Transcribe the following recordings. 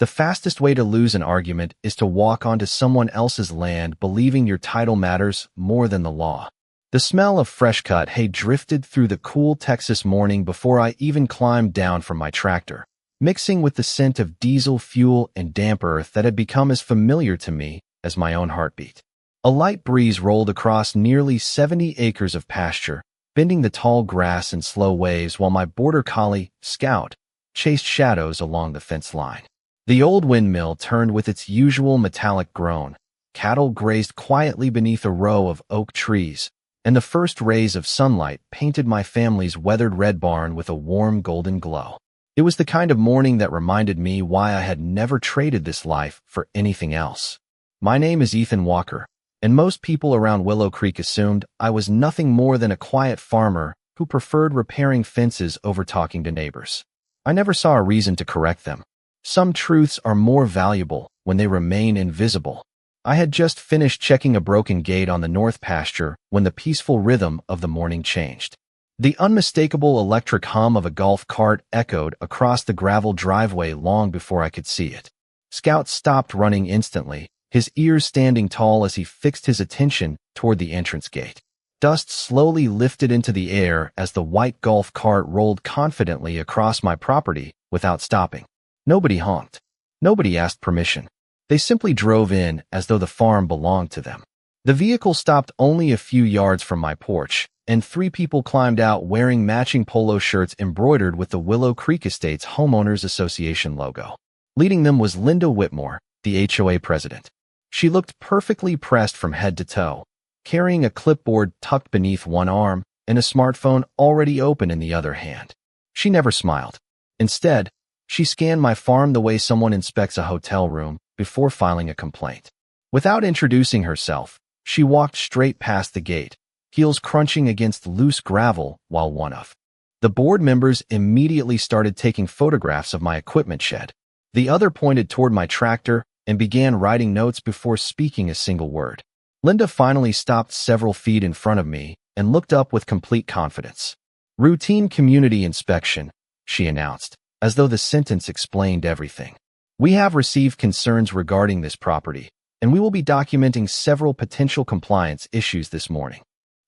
The fastest way to lose an argument is to walk onto someone else's land believing your title matters more than the law. The smell of fresh-cut hay drifted through the cool Texas morning before I even climbed down from my tractor, mixing with the scent of diesel fuel and damp earth that had become as familiar to me as my own heartbeat. A light breeze rolled across nearly 70 acres of pasture, bending the tall grass in slow waves while my border collie, Scout, chased shadows along the fence line. The old windmill turned with its usual metallic groan. Cattle grazed quietly beneath a row of oak trees, and the first rays of sunlight painted my family's weathered red barn with a warm golden glow. It was the kind of morning that reminded me why I had never traded this life for anything else. My name is Ethan Walker, and most people around Willow Creek assumed I was nothing more than a quiet farmer who preferred repairing fences over talking to neighbors. I never saw a reason to correct them. Some truths are more valuable when they remain invisible. I had just finished checking a broken gate on the north pasture when the peaceful rhythm of the morning changed. The unmistakable electric hum of a golf cart echoed across the gravel driveway long before I could see it. Scout stopped running instantly, his ears standing tall as he fixed his attention toward the entrance gate. Dust slowly lifted into the air as the white golf cart rolled confidently across my property without stopping. Nobody honked. Nobody asked permission. They simply drove in as though the farm belonged to them. The vehicle stopped only a few yards from my porch, and 3 people climbed out wearing matching polo shirts embroidered with the Willow Creek Estates Homeowners Association logo. Leading them was Linda Whitmore, the HOA President. She looked perfectly pressed from head to toe, carrying a clipboard tucked beneath one arm and a smartphone already open in the other hand. She never smiled. Instead, she scanned my farm the way someone inspects a hotel room before filing a complaint. Without introducing herself, she walked straight past the gate, heels crunching against loose gravel, while one of the board members immediately started taking photographs of my equipment shed. The other pointed toward my tractor and began writing notes before speaking a single word. Linda finally stopped several feet in front of me and looked up with complete confidence. "Routine community inspection," she announced, as though the sentence explained everything. "We have received concerns regarding this property, and we will be documenting several potential compliance issues this morning."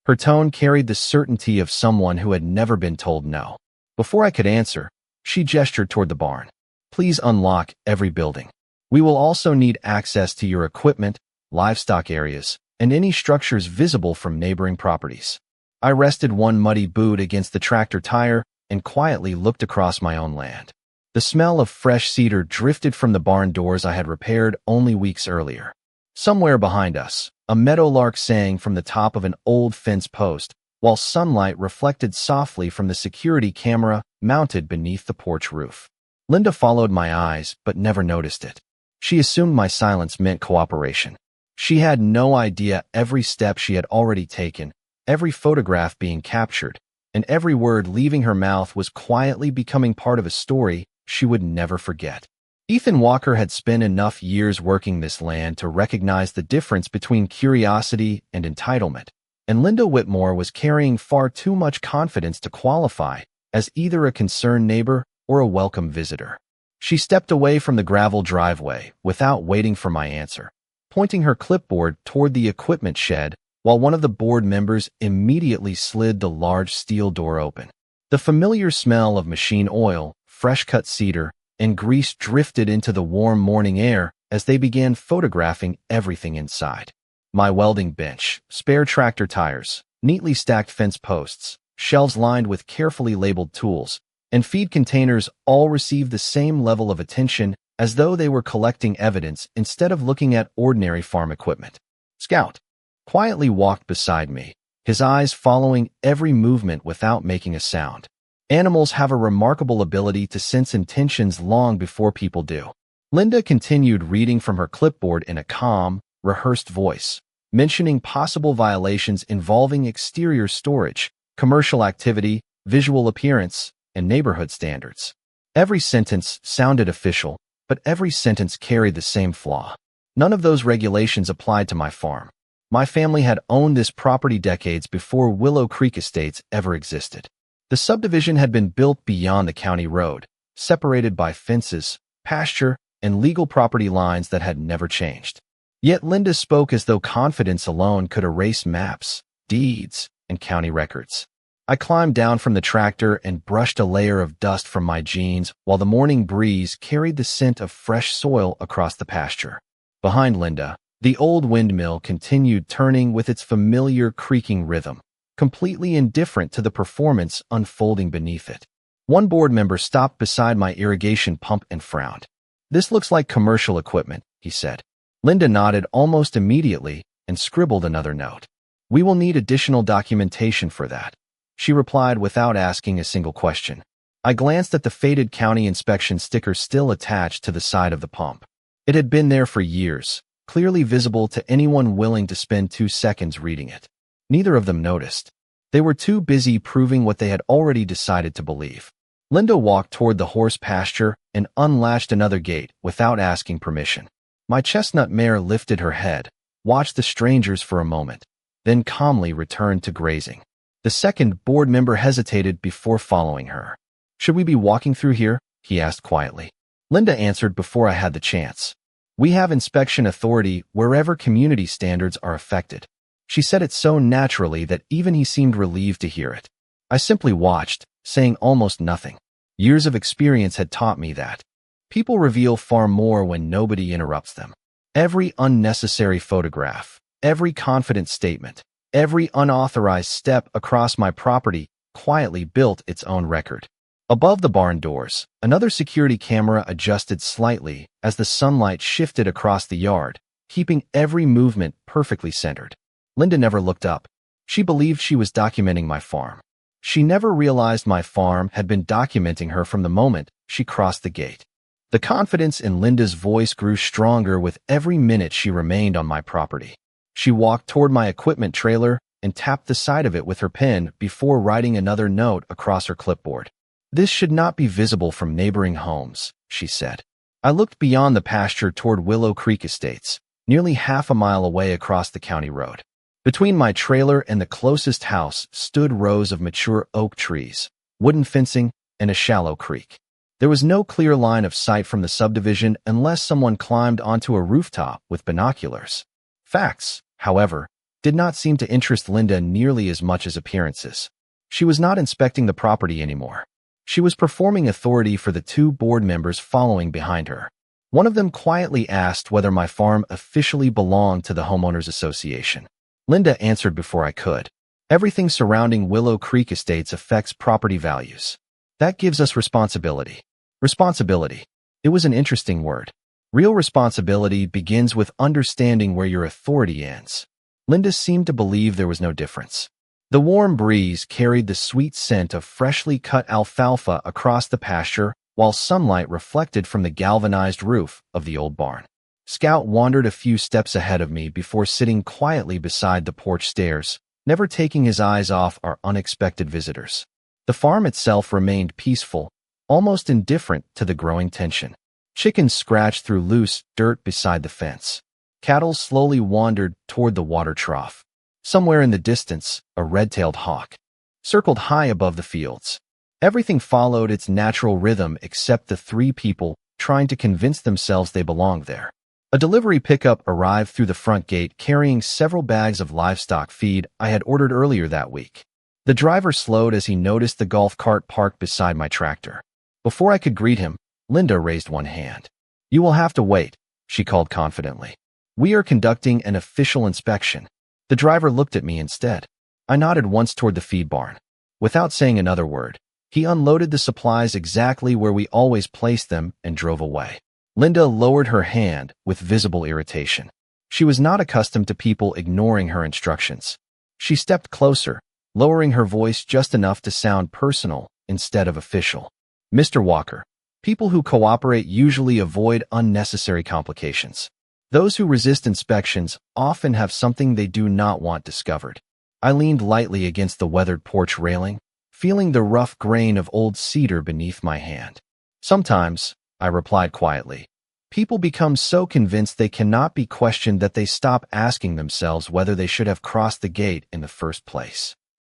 Her tone carried the certainty of someone who had never been told no. Before I could answer, she gestured toward the barn. "Please unlock every building. We will also need access to your equipment, livestock areas, and any structures visible from neighboring properties." I rested one muddy boot against the tractor tire and quietly looked across my own land. The smell of fresh cedar drifted from the barn doors I had repaired only weeks earlier. Somewhere behind us, a meadowlark sang from the top of an old fence post, while sunlight reflected softly from the security camera mounted beneath the porch roof. Linda followed my eyes, but never noticed it. She assumed my silence meant cooperation. She had no idea every step she had already taken, every photograph being captured, and every word leaving her mouth was quietly becoming part of a story she would never forget. Ethan Walker had spent enough years working this land to recognize the difference between curiosity and entitlement, and Linda Whitmore was carrying far too much confidence to qualify as either a concerned neighbor or a welcome visitor. She stepped away from the gravel driveway without waiting for my answer, pointing her clipboard toward the equipment shed while one of the board members immediately slid the large steel door open. The familiar smell of machine oil, fresh-cut cedar, and grease drifted into the warm morning air as they began photographing everything inside. My welding bench, spare tractor tires, neatly stacked fence posts, shelves lined with carefully labeled tools, and feed containers all received the same level of attention as though they were collecting evidence instead of looking at ordinary farm equipment. Scout quietly walked beside me, his eyes following every movement without making a sound. Animals have a remarkable ability to sense intentions long before people do. Linda continued reading from her clipboard in a calm, rehearsed voice, mentioning possible violations involving exterior storage, commercial activity, visual appearance, and neighborhood standards. Every sentence sounded official, but every sentence carried the same flaw. None of those regulations applied to my farm. My family had owned this property decades before Willow Creek Estates ever existed. The subdivision had been built beyond the county road, separated by fences, pasture, and legal property lines that had never changed. Yet Linda spoke as though confidence alone could erase maps, deeds, and county records. I climbed down from the tractor and brushed a layer of dust from my jeans while the morning breeze carried the scent of fresh soil across the pasture. Behind Linda, the old windmill continued turning with its familiar creaking rhythm, completely indifferent to the performance unfolding beneath it. One board member stopped beside my irrigation pump and frowned. "This looks like commercial equipment," he said. Linda nodded almost immediately and scribbled another note. "We will need additional documentation for that," she replied without asking a single question. I glanced at the faded county inspection sticker still attached to the side of the pump. It had been there for years, clearly visible to anyone willing to spend 2 seconds reading it. Neither of them noticed. They were too busy proving what they had already decided to believe. Linda walked toward the horse pasture and unlatched another gate without asking permission. My chestnut mare lifted her head, watched the strangers for a moment, then calmly returned to grazing. The second board member hesitated before following her. "Should we be walking through here?" he asked quietly. Linda answered before I had the chance. "We have inspection authority wherever community standards are affected." She said it so naturally that even he seemed relieved to hear it. I simply watched, saying almost nothing. Years of experience had taught me that people reveal far more when nobody interrupts them. Every unnecessary photograph, every confident statement, every unauthorized step across my property quietly built its own record. Above the barn doors, another security camera adjusted slightly as the sunlight shifted across the yard, keeping every movement perfectly centered. Linda never looked up. She believed she was documenting my farm. She never realized my farm had been documenting her from the moment she crossed the gate. The confidence in Linda's voice grew stronger with every minute she remained on my property. She walked toward my equipment trailer and tapped the side of it with her pen before writing another note across her clipboard. "This should not be visible from neighboring homes," she said. I looked beyond the pasture toward Willow Creek Estates, nearly half a mile away across the county road. Between my trailer and the closest house stood rows of mature oak trees, wooden fencing, and a shallow creek. There was no clear line of sight from the subdivision unless someone climbed onto a rooftop with binoculars. Facts, however, did not seem to interest Linda nearly as much as appearances. She was not inspecting the property anymore. She was performing authority for the 2 board members following behind her. One of them quietly asked whether my farm officially belonged to the homeowners association. Linda answered before I could. "Everything surrounding Willow Creek Estates affects property values. That gives us responsibility." Responsibility. It was an interesting word. Real responsibility begins with understanding where your authority ends. Linda seemed to believe there was no difference. The warm breeze carried the sweet scent of freshly cut alfalfa across the pasture while sunlight reflected from the galvanized roof of the old barn. Scout wandered a few steps ahead of me before sitting quietly beside the porch stairs, never taking his eyes off our unexpected visitors. The farm itself remained peaceful, almost indifferent to the growing tension. Chickens scratched through loose dirt beside the fence. Cattle slowly wandered toward the water trough. Somewhere in the distance, a red-tailed hawk circled high above the fields. Everything followed its natural rhythm except the 3 people trying to convince themselves they belonged there. A delivery pickup arrived through the front gate carrying several bags of livestock feed I had ordered earlier that week. The driver slowed as he noticed the golf cart parked beside my tractor. Before I could greet him, Linda raised one hand. "You will have to wait," she called confidently. "We are conducting an official inspection." The driver looked at me instead. I nodded once toward the feed barn. Without saying another word, he unloaded the supplies exactly where we always placed them and drove away. Linda lowered her hand with visible irritation. She was not accustomed to people ignoring her instructions. She stepped closer, lowering her voice just enough to sound personal instead of official. "Mr. Walker, people who cooperate usually avoid unnecessary complications. Those who resist inspections often have something they do not want discovered." I leaned lightly against the weathered porch railing, feeling the rough grain of old cedar beneath my hand. "Sometimes," I replied quietly, "people become so convinced they cannot be questioned that they stop asking themselves whether they should have crossed the gate in the first place."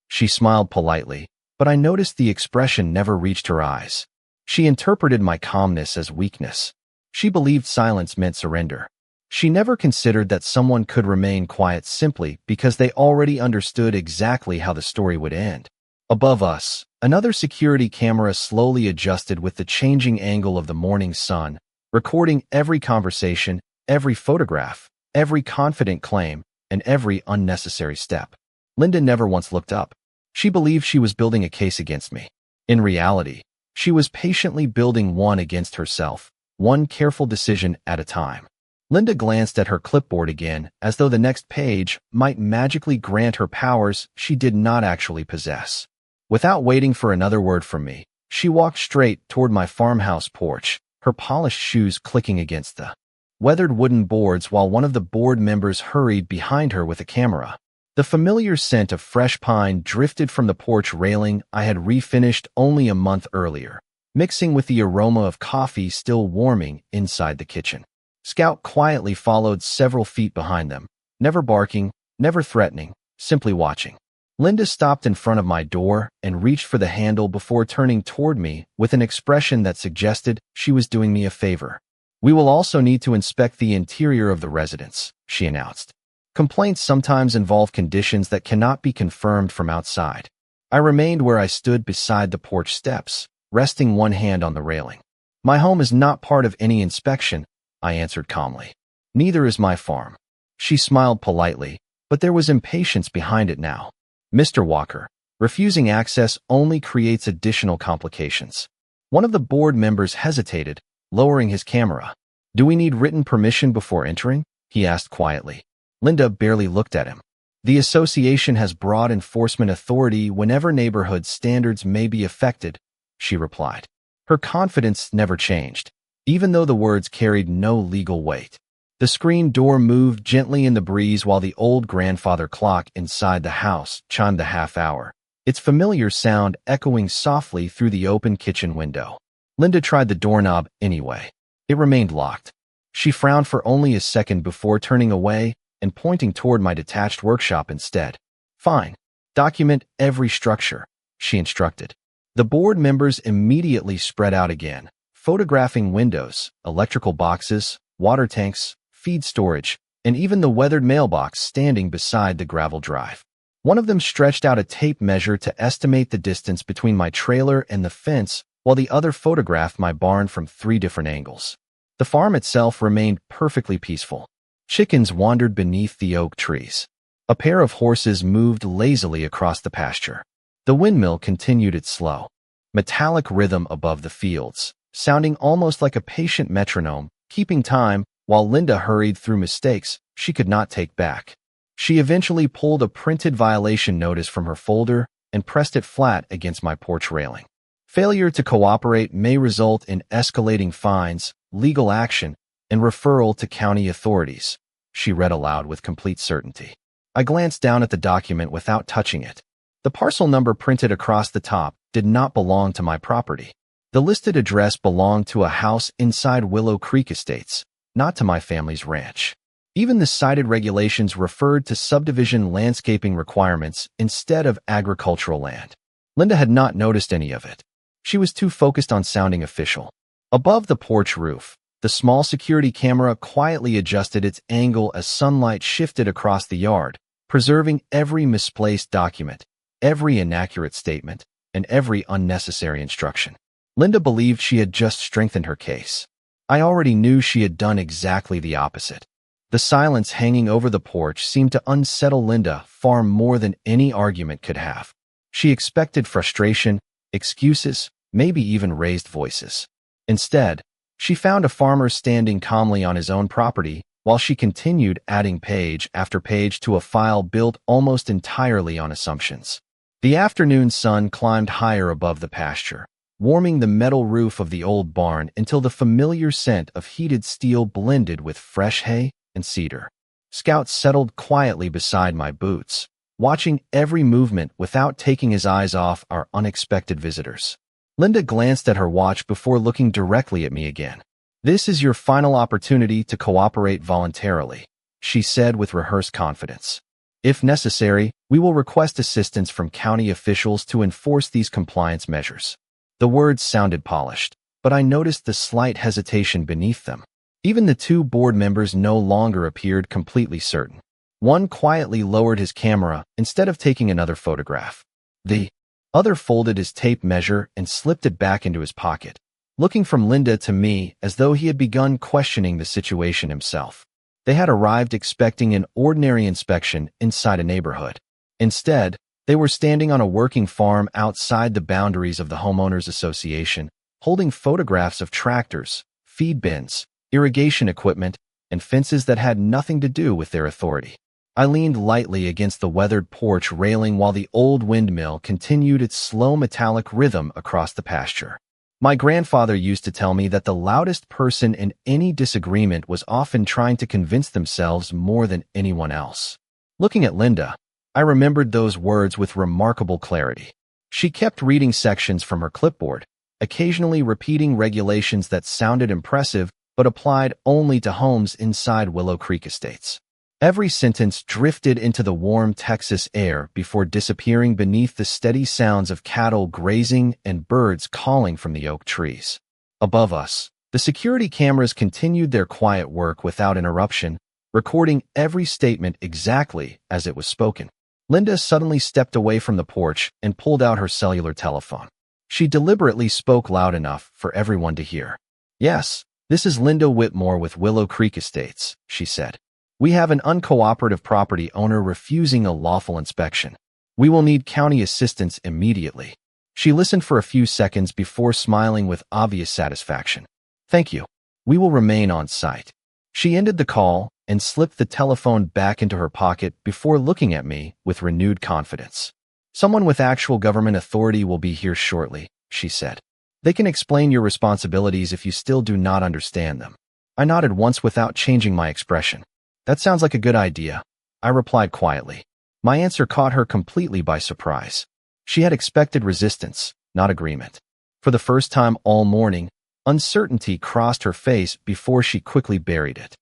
She smiled politely, but I noticed the expression never reached her eyes. She interpreted my calmness as weakness. She believed silence meant surrender. She never considered that someone could remain quiet simply because they already understood exactly how the story would end. Above us, another security camera slowly adjusted with the changing angle of the morning sun, recording every conversation, every photograph, every confident claim, and every unnecessary step. Linda never once looked up. She believed she was building a case against me. In reality, she was patiently building one against herself, one careful decision at a time. Linda glanced at her clipboard again, as though the next page might magically grant her powers she did not actually possess. Without waiting for another word from me, she walked straight toward my farmhouse porch, her polished shoes clicking against the weathered wooden boards while one of the board members hurried behind her with a camera. The familiar scent of fresh pine drifted from the porch railing I had refinished only a month earlier, mixing with the aroma of coffee still warming inside the kitchen. Scout quietly followed several feet behind them, never barking, never threatening, simply watching. Linda stopped in front of my door and reached for the handle before turning toward me with an expression that suggested she was doing me a favor. "We will also need to inspect the interior of the residence," she announced. "Complaints sometimes involve conditions that cannot be confirmed from outside." I remained where I stood beside the porch steps, resting one hand on the railing. "My home is not part of any inspection," I answered calmly. "Neither is my farm." She smiled politely, but there was impatience behind it now. "Mr. Walker, refusing access only creates additional complications." One of the board members hesitated, lowering his camera. "Do we need written permission before entering?" he asked quietly. Linda barely looked at him. "The association has broad enforcement authority whenever neighborhood standards may be affected," she replied. Her confidence never changed, even though the words carried no legal weight. The screen door moved gently in the breeze while the old grandfather clock inside the house chimed the half hour, its familiar sound echoing softly through the open kitchen window. Linda tried the doorknob anyway. It remained locked. She frowned for only a second before turning away and pointing toward my detached workshop instead. "Fine. Document every structure," she instructed. The board members immediately spread out again, photographing windows, electrical boxes, water tanks, feed storage, and even the weathered mailbox standing beside the gravel drive. One of them stretched out a tape measure to estimate the distance between my trailer and the fence, while the other photographed my barn from 3 different angles. The farm itself remained perfectly peaceful. Chickens wandered beneath the oak trees. A pair of horses moved lazily across the pasture. The windmill continued its slow, metallic rhythm above the fields, sounding almost like a patient metronome, keeping time while Linda hurried through mistakes she could not take back. She eventually pulled a printed violation notice from her folder and pressed it flat against my porch railing. "Failure to cooperate may result in escalating fines, legal action, and referral to county authorities," she read aloud with complete certainty. I glanced down at the document without touching it. The parcel number printed across the top did not belong to my property. The listed address belonged to a house inside Willow Creek Estates, not to my family's ranch. Even the cited regulations referred to subdivision landscaping requirements instead of agricultural land. Linda had not noticed any of it. She was too focused on sounding official. Above the porch roof, the small security camera quietly adjusted its angle as sunlight shifted across the yard, preserving every misplaced document, every inaccurate statement, and every unnecessary instruction. Linda believed she had just strengthened her case. I already knew she had done exactly the opposite. The silence hanging over the porch seemed to unsettle Linda far more than any argument could have. She expected frustration, excuses, maybe even raised voices. Instead, she found a farmer standing calmly on his own property while she continued adding page after page to a file built almost entirely on assumptions. The afternoon sun climbed higher above the pasture, warming the metal roof of the old barn until the familiar scent of heated steel blended with fresh hay and cedar. Scout settled quietly beside my boots, watching every movement without taking his eyes off our unexpected visitors. Linda glanced at her watch before looking directly at me again. "This is your final opportunity to cooperate voluntarily," she said with rehearsed confidence. "If necessary, we will request assistance from county officials to enforce these compliance measures." The words sounded polished, but I noticed the slight hesitation beneath them. Even the two board members no longer appeared completely certain. One quietly lowered his camera instead of taking another photograph. The other folded his tape measure and slipped it back into his pocket, looking from Linda to me as though he had begun questioning the situation himself. They had arrived expecting an ordinary inspection inside a neighborhood. Instead, they were standing on a working farm outside the boundaries of the homeowners association, holding photographs of tractors, feed bins, irrigation equipment, and fences that had nothing to do with their authority. I leaned lightly against the weathered porch railing while the old windmill continued its slow metallic rhythm across the pasture. My grandfather used to tell me that the loudest person in any disagreement was often trying to convince themselves more than anyone else. Looking at Linda, I remembered those words with remarkable clarity. She kept reading sections from her clipboard, occasionally repeating regulations that sounded impressive but applied only to homes inside Willow Creek Estates. Every sentence drifted into the warm Texas air before disappearing beneath the steady sounds of cattle grazing and birds calling from the oak trees. Above us, the security cameras continued their quiet work without interruption, recording every statement exactly as it was spoken. Linda suddenly stepped away from the porch and pulled out her cellular telephone. She deliberately spoke loud enough for everyone to hear. "Yes, this is Linda Whitmore with Willow Creek Estates," she said. "We have an uncooperative property owner refusing a lawful inspection. We will need county assistance immediately." She listened for a few seconds before smiling with obvious satisfaction. "Thank you. We will remain on site." She ended the call and slipped the telephone back into her pocket before looking at me with renewed confidence. "Someone with actual government authority will be here shortly," she said. "They can explain your responsibilities if you still do not understand them." I nodded once without changing my expression. "That sounds like a good idea," I replied quietly. My answer caught her completely by surprise. She had expected resistance, not agreement. For the first time all morning, uncertainty crossed her face before she quickly buried it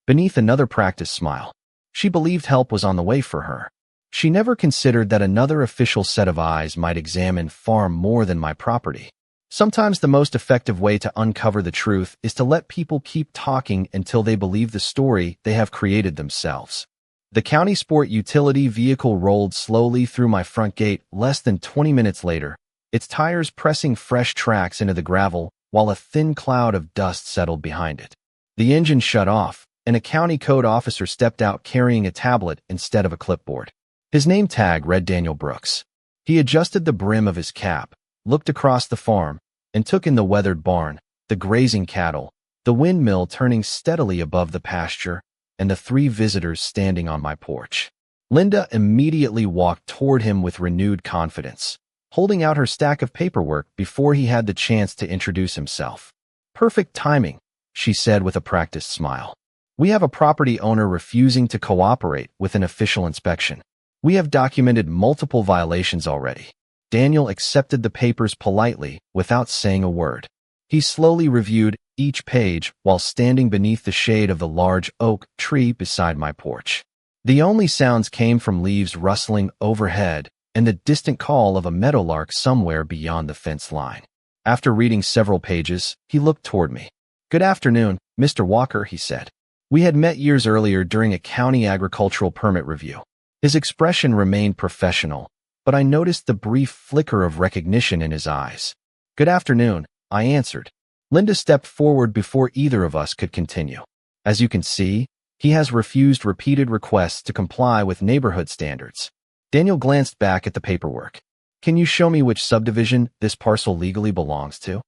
beneath another practiced smile. She believed help was on the way for her. She never considered that another official set of eyes might examine far more than my property. Sometimes the most effective way to uncover the truth is to let people keep talking until they believe the story they have created themselves. The county sport utility vehicle rolled slowly through my front gate less than 20 minutes later, its tires pressing fresh tracks into the gravel while a thin cloud of dust settled behind it. The engine shut off, and a county code officer stepped out carrying a tablet instead of a clipboard. His name tag read Daniel Brooks. He adjusted the brim of his cap, looked across the farm, and took in the weathered barn, the grazing cattle, the windmill turning steadily above the pasture, and the three visitors standing on my porch. Linda immediately walked toward him with renewed confidence, holding out her stack of paperwork before he had the chance to introduce himself. "Perfect timing," she said with a practiced smile. "We have a property owner refusing to cooperate with an official inspection. We have documented multiple violations already." Daniel accepted the papers politely without saying a word. He slowly reviewed each page while standing beneath the shade of the large oak tree beside my porch. The only sounds came from leaves rustling overhead and the distant call of a meadowlark somewhere beyond the fence line. After reading several pages, he looked toward me. "Good afternoon, Mr. Walker," he said. We had met years earlier during a county agricultural permit review. His expression remained professional, but I noticed the brief flicker of recognition in his eyes. "Good afternoon," I answered. Linda stepped forward before either of us could continue. "As you can see, he has refused repeated requests to comply with neighborhood standards." Daniel glanced back at the paperwork. "Can you show me which subdivision this parcel legally belongs to?"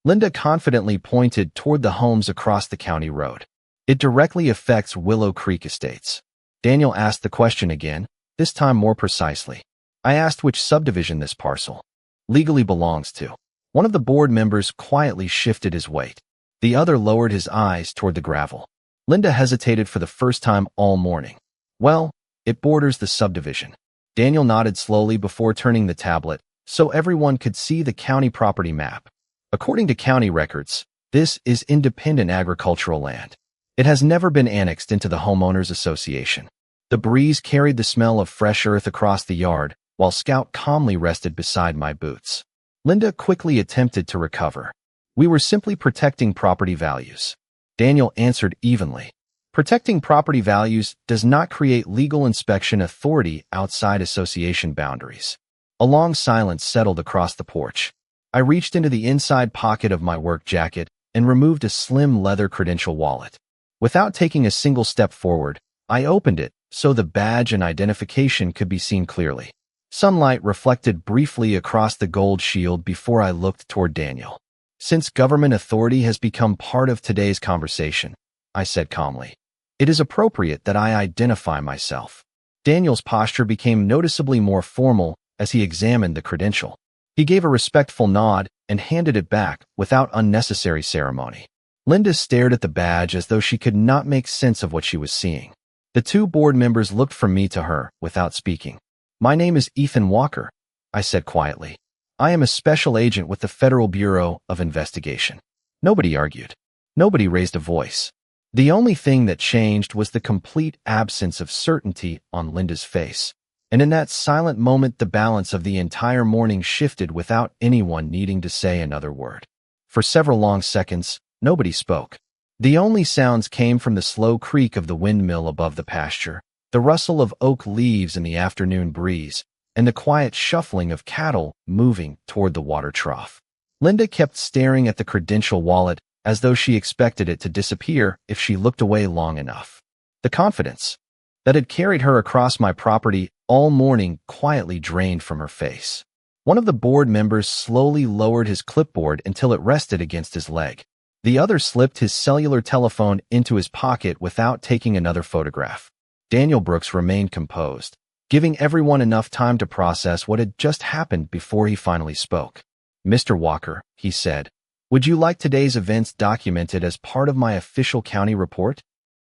Linda confidently pointed toward the homes across the county road. "It directly affects Willow Creek Estates." Daniel asked the question again, this time more precisely. I asked which subdivision this parcel legally belongs to. One of the board members quietly shifted his weight. The other lowered his eyes toward the gravel. Linda hesitated for the first time all morning. "Well, it borders the subdivision." Daniel nodded slowly before turning the tablet so everyone could see the county property map. "According to county records, this is independent agricultural land. It has never been annexed into the homeowners association." The breeze carried the smell of fresh earth across the yard, while Scout calmly rested beside my boots. Linda quickly attempted to recover. We were simply protecting property values. Daniel answered evenly. Protecting property values does not create legal inspection authority outside association boundaries. A long silence settled across the porch. I reached into the inside pocket of my work jacket and removed a slim leather credential wallet. Without taking a single step forward, I opened it so the badge and identification could be seen clearly. Sunlight reflected briefly across the gold shield before I looked toward Daniel. Since government authority has become part of today's conversation, I said calmly, it is appropriate that I identify myself. Daniel's posture became noticeably more formal as he examined the credential. He gave a respectful nod and handed it back without unnecessary ceremony. Linda stared at the badge as though she could not make sense of what she was seeing. The two board members looked from me to her without speaking. My name is Ethan Walker, I said quietly. I am a special agent with the Federal Bureau of Investigation. Nobody argued. Nobody raised a voice. The only thing that changed was the complete absence of certainty on Linda's face. And in that silent moment, the balance of the entire morning shifted without anyone needing to say another word. For several long seconds, nobody spoke. The only sounds came from the slow creak of the windmill above the pasture, the rustle of oak leaves in the afternoon breeze, and the quiet shuffling of cattle moving toward the water trough. Linda kept staring at the credential wallet as though she expected it to disappear if she looked away long enough. The confidence that had carried her across my property all morning quietly drained from her face. One of the board members slowly lowered his clipboard until it rested against his leg. The other slipped his cellular telephone into his pocket without taking another photograph. Daniel Brooks remained composed, giving everyone enough time to process what had just happened before he finally spoke. Mr. Walker, he said, would you like today's events documented as part of my official county report?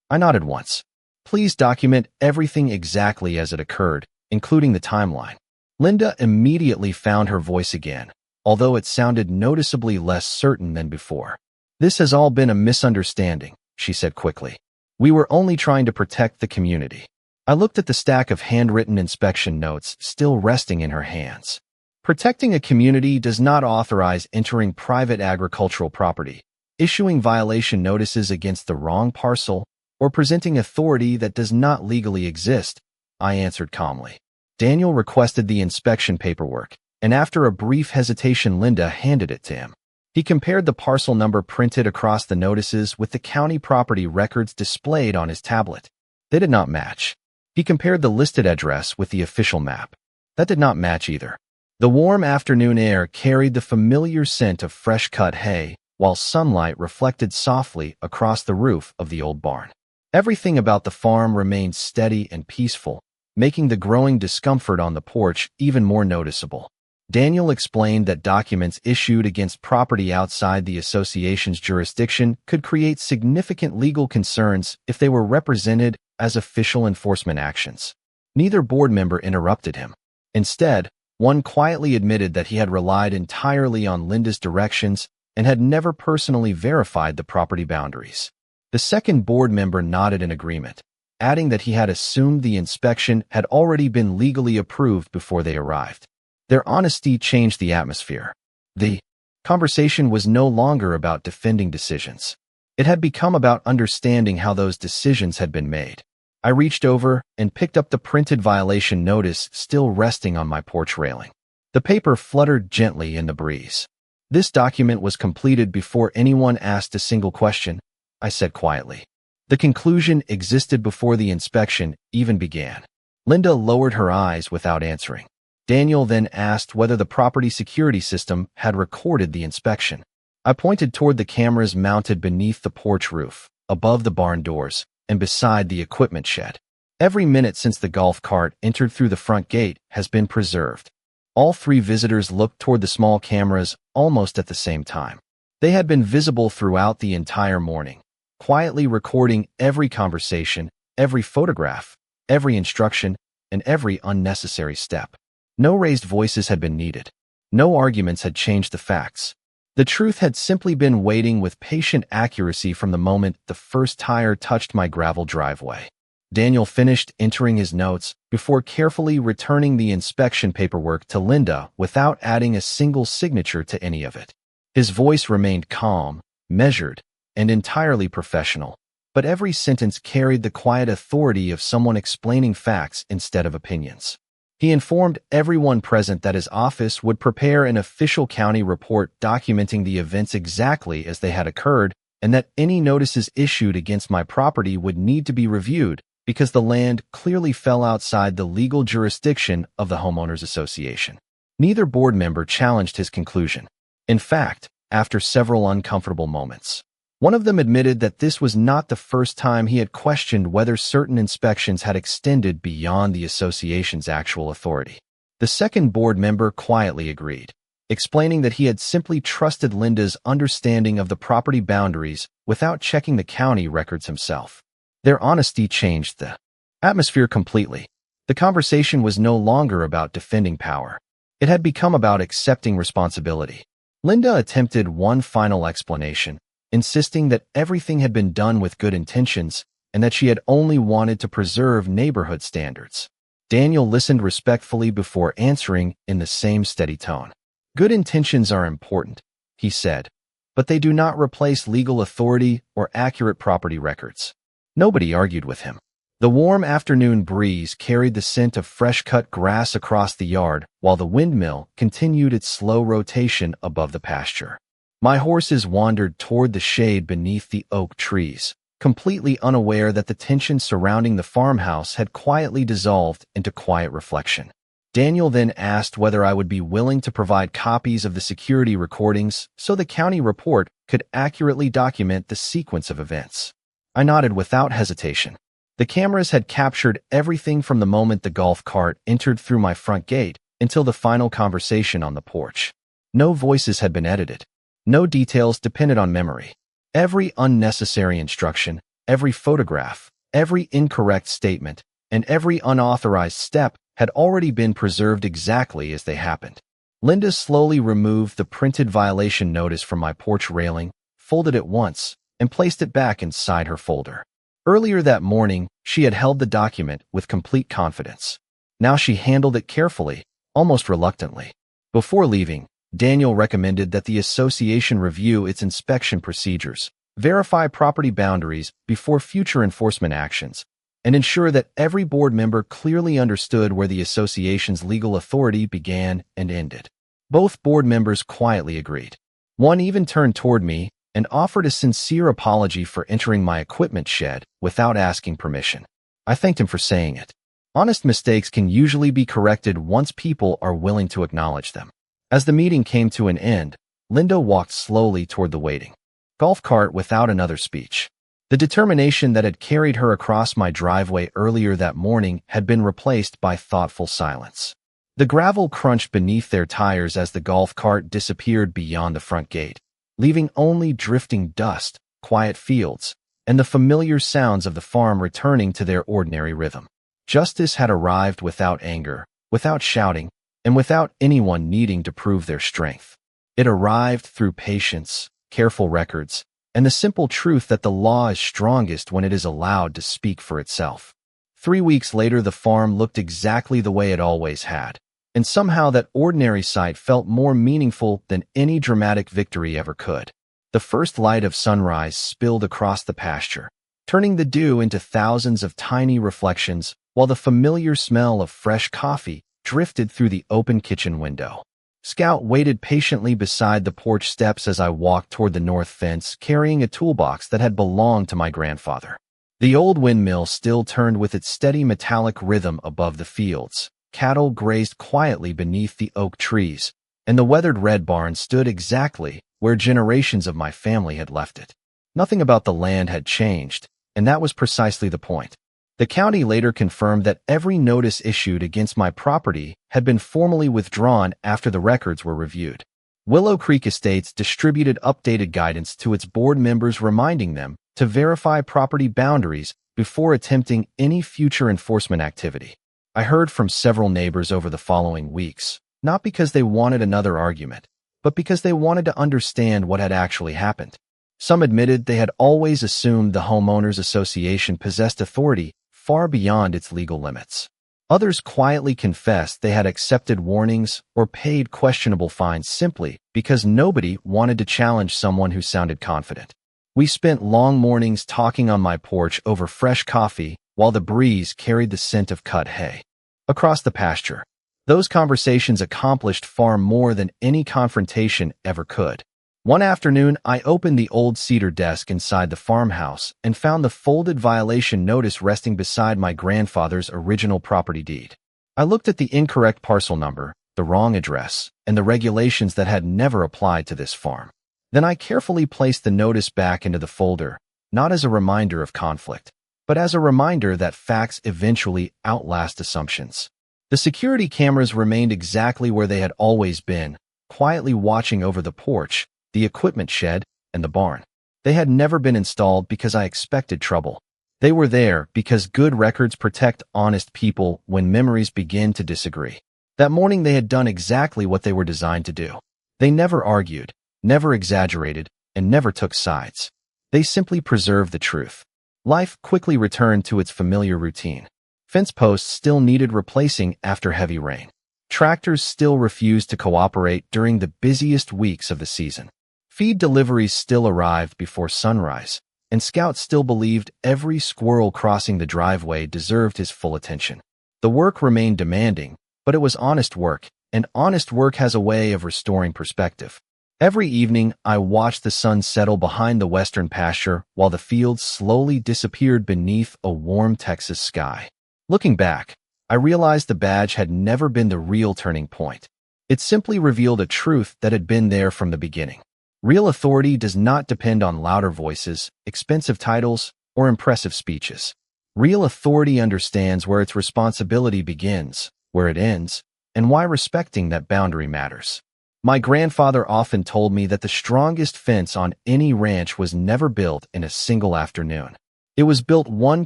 I nodded once. Please document everything exactly as it occurred, including the timeline. Linda immediately found her voice again, although it sounded noticeably less certain than before. This has all been a misunderstanding, she said quickly. We were only trying to protect the community. I looked at the stack of handwritten inspection notes still resting in her hands. Protecting a community does not authorize entering private agricultural property, issuing violation notices against the wrong parcel, or presenting authority that does not legally exist, I answered calmly. Daniel requested the inspection paperwork, and after a brief hesitation, Linda handed it to him. He compared the parcel number printed across the notices with the county property records displayed on his tablet. They did not match. He compared the listed address with the official map. That did not match either. The warm afternoon air carried the familiar scent of fresh-cut hay, while sunlight reflected softly across the roof of the old barn. Everything about the farm remained steady and peaceful, making the growing discomfort on the porch even more noticeable. Daniel explained that documents issued against property outside the association's jurisdiction could create significant legal concerns if they were represented as official enforcement actions. Neither board member interrupted him. Instead, one quietly admitted that he had relied entirely on Linda's directions and had never personally verified the property boundaries. The second board member nodded in agreement, adding that he had assumed the inspection had already been legally approved before they arrived. Their honesty changed the atmosphere. The conversation was no longer about defending decisions. It had become about understanding how those decisions had been made. I reached over and picked up the printed violation notice still resting on my porch railing. The paper fluttered gently in the breeze. This document was completed before anyone asked a single question, I said quietly. The conclusion existed before the inspection even began. Linda lowered her eyes without answering. Daniel then asked whether the property security system had recorded the inspection. I pointed toward the cameras mounted beneath the porch roof, above the barn doors, and beside the equipment shed. Every minute since the golf cart entered through the front gate has been preserved. All three visitors looked toward the small cameras almost at the same time. They had been visible throughout the entire morning, quietly recording every conversation, every photograph, every instruction, and every unnecessary step. No raised voices had been needed. No arguments had changed the facts. The truth had simply been waiting with patient accuracy from the moment the first tire touched my gravel driveway. Daniel finished entering his notes before carefully returning the inspection paperwork to Linda without adding a single signature to any of it. His voice remained calm, measured, and entirely professional, but every sentence carried the quiet authority of someone explaining facts instead of opinions. He informed everyone present that his office would prepare an official county report documenting the events exactly as they had occurred, and that any notices issued against my property would need to be reviewed because the land clearly fell outside the legal jurisdiction of the homeowners association. Neither board member challenged his conclusion. In fact, after several uncomfortable moments, one of them admitted that this was not the first time he had questioned whether certain inspections had extended beyond the association's actual authority. The second board member quietly agreed, explaining that he had simply trusted Linda's understanding of the property boundaries without checking the county records himself. Their honesty changed the atmosphere completely. The conversation was no longer about defending power. It had become about accepting responsibility. Linda attempted one final explanation, insisting that everything had been done with good intentions and that she had only wanted to preserve neighborhood standards. Daniel listened respectfully before answering in the same steady tone. Good intentions are important, he said, but they do not replace legal authority or accurate property records. Nobody argued with him. The warm afternoon breeze carried the scent of fresh-cut grass across the yard while the windmill continued its slow rotation above the pasture. My horses wandered toward the shade beneath the oak trees, completely unaware that the tension surrounding the farmhouse had quietly dissolved into quiet reflection. Daniel then asked whether I would be willing to provide copies of the security recordings so the county report could accurately document the sequence of events. I nodded without hesitation. The cameras had captured everything from the moment the golf cart entered through my front gate until the final conversation on the porch. No voices had been edited. No details depended on memory. Every unnecessary instruction, every photograph, every incorrect statement, and every unauthorized step had already been preserved exactly as they happened. Linda slowly removed the printed violation notice from my porch railing, folded it once, and placed it back inside her folder. Earlier that morning, she had held the document with complete confidence. Now she handled it carefully, almost reluctantly. Before leaving, Daniel recommended that the association review its inspection procedures, verify property boundaries before future enforcement actions, and ensure that every board member clearly understood where the association's legal authority began and ended. Both board members quietly agreed. One even turned toward me and offered a sincere apology for entering my equipment shed without asking permission. I thanked him for saying it. Honest mistakes can usually be corrected once people are willing to acknowledge them. As the meeting came to an end, Linda walked slowly toward the waiting golf cart without another speech. The determination that had carried her across my driveway earlier that morning had been replaced by thoughtful silence. The gravel crunched beneath their tires as the golf cart disappeared beyond the front gate, leaving only drifting dust, quiet fields, and the familiar sounds of the farm returning to their ordinary rhythm. Justice had arrived without anger, without shouting, and without anyone needing to prove their strength. It arrived through patience, careful records, and the simple truth that the law is strongest when it is allowed to speak for itself. 3 weeks later, the farm looked exactly the way it always had, and somehow that ordinary sight felt more meaningful than any dramatic victory ever could. The first light of sunrise spilled across the pasture, turning the dew into thousands of tiny reflections, while the familiar smell of fresh coffee drifted through the open kitchen window. Scout waited patiently beside the porch steps as I walked toward the north fence, carrying a toolbox that had belonged to my grandfather. The old windmill still turned with its steady metallic rhythm above the fields. Cattle grazed quietly beneath the oak trees, and the weathered red barn stood exactly where generations of my family had left it. Nothing about the land had changed, and that was precisely the point. The county later confirmed that every notice issued against my property had been formally withdrawn after the records were reviewed. Willow Creek Estates distributed updated guidance to its board members reminding them to verify property boundaries before attempting any future enforcement activity. I heard from several neighbors over the following weeks, not because they wanted another argument, but because they wanted to understand what had actually happened. Some admitted they had always assumed the homeowners association possessed authority far beyond its legal limits. Others quietly confessed they had accepted warnings or paid questionable fines simply because nobody wanted to challenge someone who sounded confident. We spent long mornings talking on my porch over fresh coffee while the breeze carried the scent of cut hay across the pasture. Those conversations accomplished far more than any confrontation ever could. One afternoon, I opened the old cedar desk inside the farmhouse and found the folded violation notice resting beside my grandfather's original property deed. I looked at the incorrect parcel number, the wrong address, and the regulations that had never applied to this farm. Then I carefully placed the notice back into the folder, not as a reminder of conflict, but as a reminder that facts eventually outlast assumptions. The security cameras remained exactly where they had always been, quietly watching over the porch, the equipment shed, and the barn. They had never been installed because I expected trouble. They were there because good records protect honest people when memories begin to disagree. That morning they had done exactly what they were designed to do. They never argued, never exaggerated, and never took sides. They simply preserved the truth. Life quickly returned to its familiar routine. Fence posts still needed replacing after heavy rain. Tractors still refused to cooperate during the busiest weeks of the season. Feed deliveries still arrived before sunrise, and Scout still believed every squirrel crossing the driveway deserved his full attention. The work remained demanding, but it was honest work, and honest work has a way of restoring perspective. Every evening, I watched the sun settle behind the western pasture while the fields slowly disappeared beneath a warm Texas sky. Looking back, I realized the badge had never been the real turning point. It simply revealed a truth that had been there from the beginning. Real authority does not depend on louder voices, expensive titles, or impressive speeches. Real authority understands where its responsibility begins, where it ends, and why respecting that boundary matters. My grandfather often told me that the strongest fence on any ranch was never built in a single afternoon. It was built one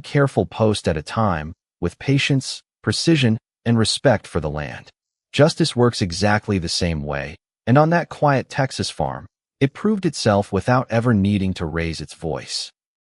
careful post at a time, with patience, precision, and respect for the land. Justice works exactly the same way, and on that quiet Texas farm, it proved itself without ever needing to raise its voice.